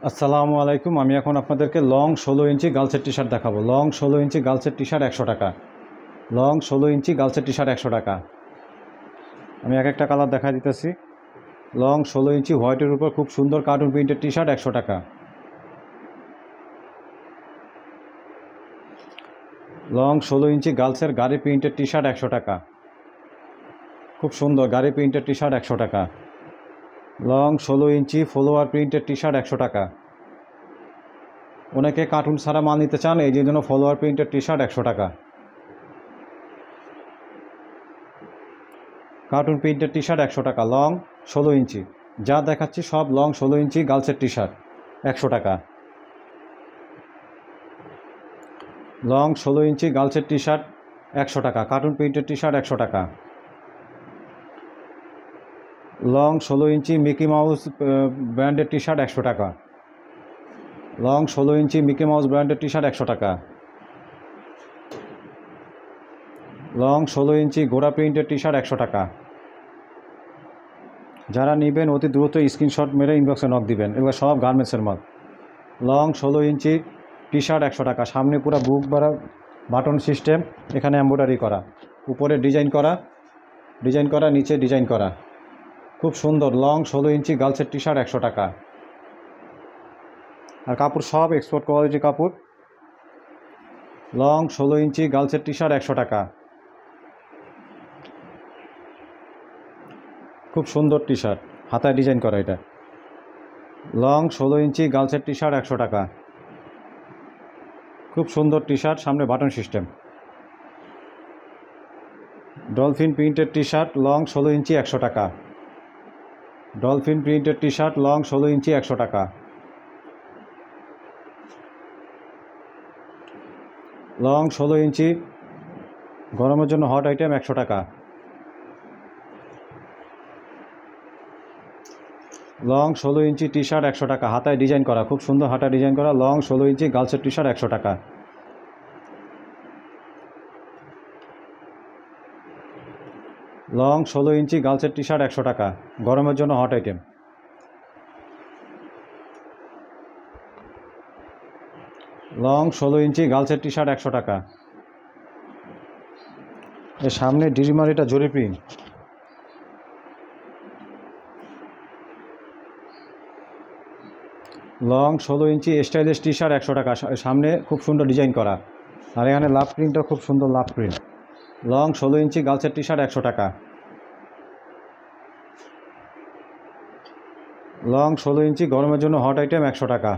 আসসালামু আলাইকুম। আমি এখন আপনাদেরকে লং 16 ইঞ্চি গার্লসের টি শার্ট দেখাবো। লং 16 ইঞ্চি গার্লসের টি শার্ট 100 টাকা। লং 16 ইঞ্চি গার্লসের টি শার্ট 100 টাকা। আমি এক একটা কালার দেখা দিতেছি। লং 16 ইঞ্চি হোয়াইটের উপর খুব সুন্দর কার্টুন প্রিন্টের টি শার্ট 100 টাকা। লং 16 ইঞ্চি গার্লসের গাড়ি প্রিন্টের টি শার্ট 100 টাকা। খুব সুন্দর গাড়ি প্রিন্টের টি শার্ট 100 টাকা। লং 16 ইঞ্চি ফলোয়ার প্রিন্টের টি শার্ট 100 টাকা। অনেকে কার্টুন ছাড়া মাল নিতে চান, এই জন্য ফলোয়ার প্রিন্টের টি শার্ট 100 টাকা। কার্টুন প্রিন্টের টি শার্ট 100 টাকা। লং 16 ইঞ্চি যা দেখাচ্ছি সব লং 16 ইঞ্চি গার্লসের টি শার্ট 100 টাকা। লং 16 ইঞ্চি গার্লসের টি শার্ট 100 টাকা। কার্টুন প্রিন্টের টি শার্ট 100 টাকা। লং 16 ইঞ্চি মিকি মাউস ব্র্যান্ডের টি শার্ট 100 টাকা। লং 16 ইঞ্চি মিকি মাউস ব্র্যান্ডের টি শার্ট 100 টাকা। লং 16 ইঞ্চি ঘোড়া প্রিন্টের টি শার্ট 100 টাকা। যারা নেবেন অতি দ্রুত স্ক্রিনশট মেরে ইনবক্সে নক দিবেন। এগুলো সব গার্মেন্টসের মাল। লং 16 ইঞ্চি টি শার্ট 100 টাকা। সামনে পুরো বুক বাড়া বাটন সিস্টেম, এখানে এমব্রয়ডারি করা, উপরে ডিজাইন করা, নিচে ডিজাইন করা, খুব সুন্দর। লং 16 ইঞ্চি গার্লসের টি শার্ট 100 টাকা। আর কাপড় সব এক্সপোর্ট কোয়ালিটি কাপড়। লং 16 ইঞ্চি গার্লসের টি শার্ট 100 টাকা। খুব সুন্দর টি শার্ট, হাতায় ডিজাইন করা এটা। লং 16 ইঞ্চি গার্লসের টি শার্ট 100 টাকা। খুব সুন্দর টি শার্ট, সামনে বাটন সিস্টেম। ডলফিন প্রিন্টের টি শার্ট লং 16 ইঞ্চি 100 টাকা। ডলফিন প্রিন্টের টি শার্ট লং 16 ইঞ্চি 100 টাকা। লং 16 ইঞ্চি গরমের জন্য হট আইটেম 100 টাকা। লং 16 ইঞ্চি টি শার্ট 100 টাকা, হাতায় ডিজাইন করা, খুব সুন্দর হাতায় ডিজাইন করা। লং 16 ইঞ্চি গার্লসের টি শার্ট 100 টাকা। লং 16 ইঞ্চি গার্লসের টি শার্ট 100 টাকা, গরমের জন্য হট আইটেম। লং 16 ইঞ্চি গার্লসের টি শার্ট 100 টাকা। এর সামনে ডিজিমারিটা জরি প্রিন্ট। লং 16 ইঞ্চি স্টাইলিশ টি শার্ট 100 টাকা, সামনে খুব সুন্দর ডিজাইন করা, আর এখানে লাভ প্রিন্টটা খুব সুন্দর লাভ প্রিন্ট। লং 16 ইঞ্চি গার্লসের টি শার্ট 100 টাকা। লং 16 ইঞ্চি গরমের জন্য হট আইটেম 100 টাকা।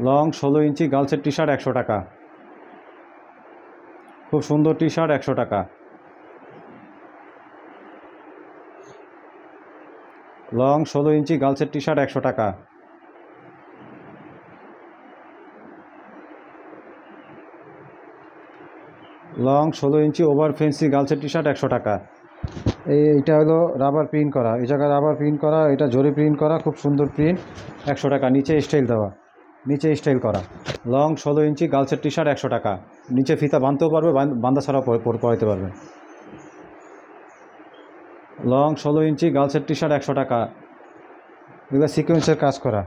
লং 16 ইঞ্চি গার্লসের টি শার্ট 100 টাকা। খুব সুন্দর টি শার্ট 100 টাকা। লং 16 ইঞ্চি গার্লসের টি শার্ট 100 টাকা। লং 16 ইঞ্চি ওভার ফেন্সি গার্লসের টি শার্ট 100 টাকা। এইটা হলো রাবার প্রিন্ট করা, এই জায়গায় রাবার প্রিন্ট করা, এটা জরি প্রিন্ট করা, খুব সুন্দর প্রিন্ট 100 টাকা। নিচে স্টাইল দেওয়া, নিচে স্টাইল করা। লং 16 ইঞ্চি গার্লসের টি শার্ট 100 টাকা। নিচে ফিতা বাঁধতেও পারবে, বাঁধা ছাড়াও পরাইতে পারবে। লং 16 ইঞ্চি গার্লসের টি শার্ট 100 টাকা। এগুলো সিকোয়েন্সের কাজ করা,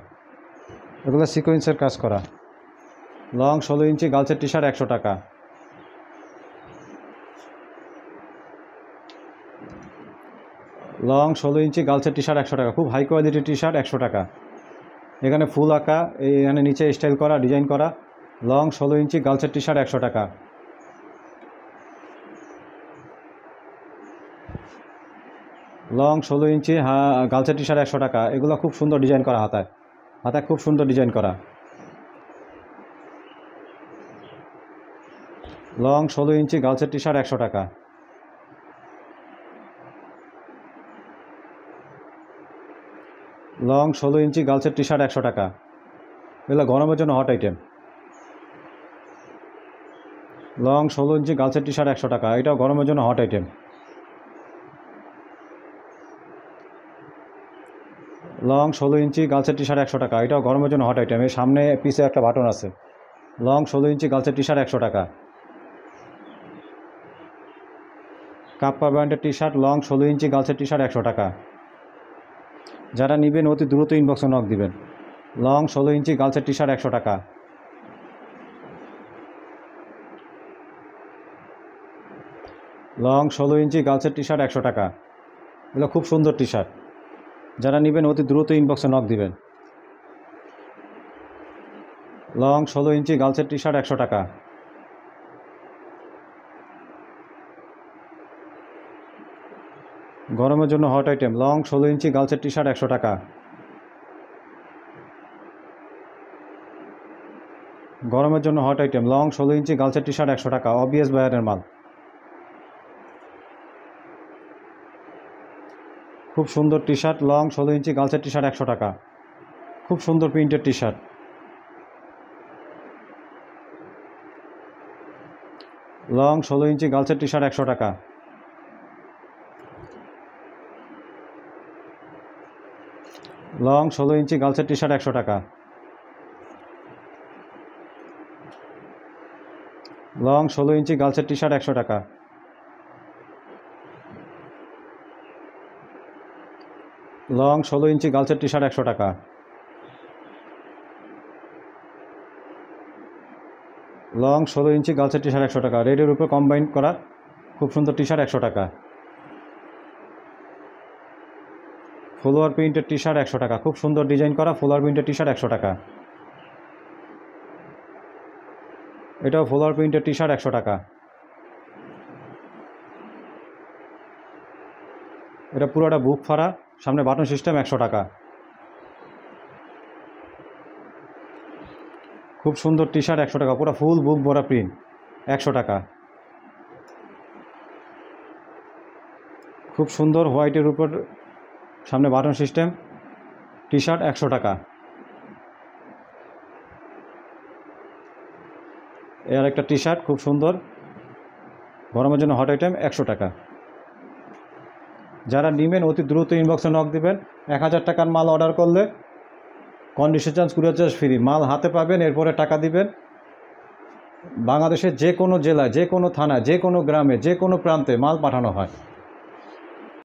এগুলো সিকোয়েন্সের কাজ করা। লং 16 ইঞ্চি গার্লসের টি শার্ট 100 টাকা। লং 16 ইঞ্চি গার্লসের টি শার্ট 100 টাকা। খুব হাই কোয়ালিটির টি শার্ট 100 টাকা। এখানে ফুল আঁকা, এখানে নিচে স্টাইল করা, ডিজাইন করা। লং 16 ইঞ্চি গার্লসের টি শার্ট 100 টাকা। লং 16 ইঞ্চি গার্লসের টি শার্ট 100 টাকা। এগুলো খুব সুন্দর ডিজাইন করা, হাতায় হাতায় খুব সুন্দর ডিজাইন করা। লং 16 ইঞ্চি গার্লসের টি শার্ট 100 টাকা। লং 16 ইঞ্চি গার্লসের টি শার্ট 100 টাকা। এগুলো গরমের জন্য হট আইটেম। লং 16 ইঞ্চি গার্লসের টি শার্ট 100 টাকা, এটাও গরমের জন্য হট আইটেম। লং 16 ইঞ্চি গার্লসের টি শার্ট 100 টাকা, এটাও গরমের জন্য হট আইটেম। এর সামনে পিছে একটা বাটন আছে। লং 16 ইঞ্চি গার্লসের টি শার্ট 100 টাকা। কাপ্পা ব্র্যান্ডের টি শার্ট লং 16 ইঞ্চি গার্লসের টি শার্ট 100 টাকা। যারা নেবেন অতি দ্রুত ইনবক্সে নক দিবেন। লং 16 ইঞ্চি গার্লসের টি শার্ট 100 টাকা। লং 16 ইঞ্চি গার্লসের টি শার্ট 100 টাকা। এগুলো খুব সুন্দর টি শার্ট। যারা নেবেন অতি দ্রুত ইনবক্সে নক দিবেন। লং 16 ইঞ্চি গার্লসের টি শার্ট 100 টাকা। গরমের জন্য হট আইটেম লং 16 ইঞ্চি গার্লসের টি শার্ট 100 টাকা। গরমের জন্য হট আইটেম লং 16 ইঞ্চি গার্লসের টি শার্ট 100 টাকা। অবিয়াস বায়ারের মাল। খুব সুন্দর টি শার্ট লং 16 ইঞ্চি গার্লসের টি শার্ট 100 টাকা। খুব সুন্দর প্রিন্টের টি শার্ট। লং 16 ইঞ্চি গার্লসের টি শার্ট 100 টাকা। লং 16 ইঞ্চি গার্লসের টি শার্ট 100 টাকা। লং 16 ইঞ্চি গার্লসের টি শার্ট 100 টাকা। লং 16 ইঞ্চি গার্লসের টি শার্ট 100 টাকা। লং 16 ইঞ্চি গার্লসের টি শার্ট 100 টাকা। রেডের উপর কম্বাইন করা খুব সুন্দর টি শার্ট 100 টাকা। ফ্লোয়ার প্রিন্টের টি শার্ট 100 টাকা। খুব সুন্দর ডিজাইন করা ফ্লোয়ার প্রিন্টের টি শার্ট 100 টাকা। এটাও ফ্লোয়ার প্রিন্টের টি শার্ট 100 টাকা। এটা পুরোটা বুক ফাড়া, সামনে বাটন সিস্টেম 100 টাকা। খুব সুন্দর টি শার্ট 100 টাকা। পুরো ফুল বুক ভরা প্রিন্ট 100 টাকা। খুব সুন্দর হোয়াইটের উপর সামনে বাটন সিস্টেম টি শার্ট 100 টাকা। এর একটা টি শার্ট খুব সুন্দর গরমের জন্য হট আইটেম 100 টাকা। যারা নেবেন অতি দ্রুত ইনবক্সে নক দিবেন। 1000 টাকার মাল অর্ডার করলে condition charge courier charge free. মাল হাতে পাবেন, এরপরে টাকা দিবেন। বাংলাদেশের যে কোনো জেলায়, যে কোনো থানায়, যে কোনো গ্রামে, যে কোনো প্রান্তে মাল পাঠানো হয়।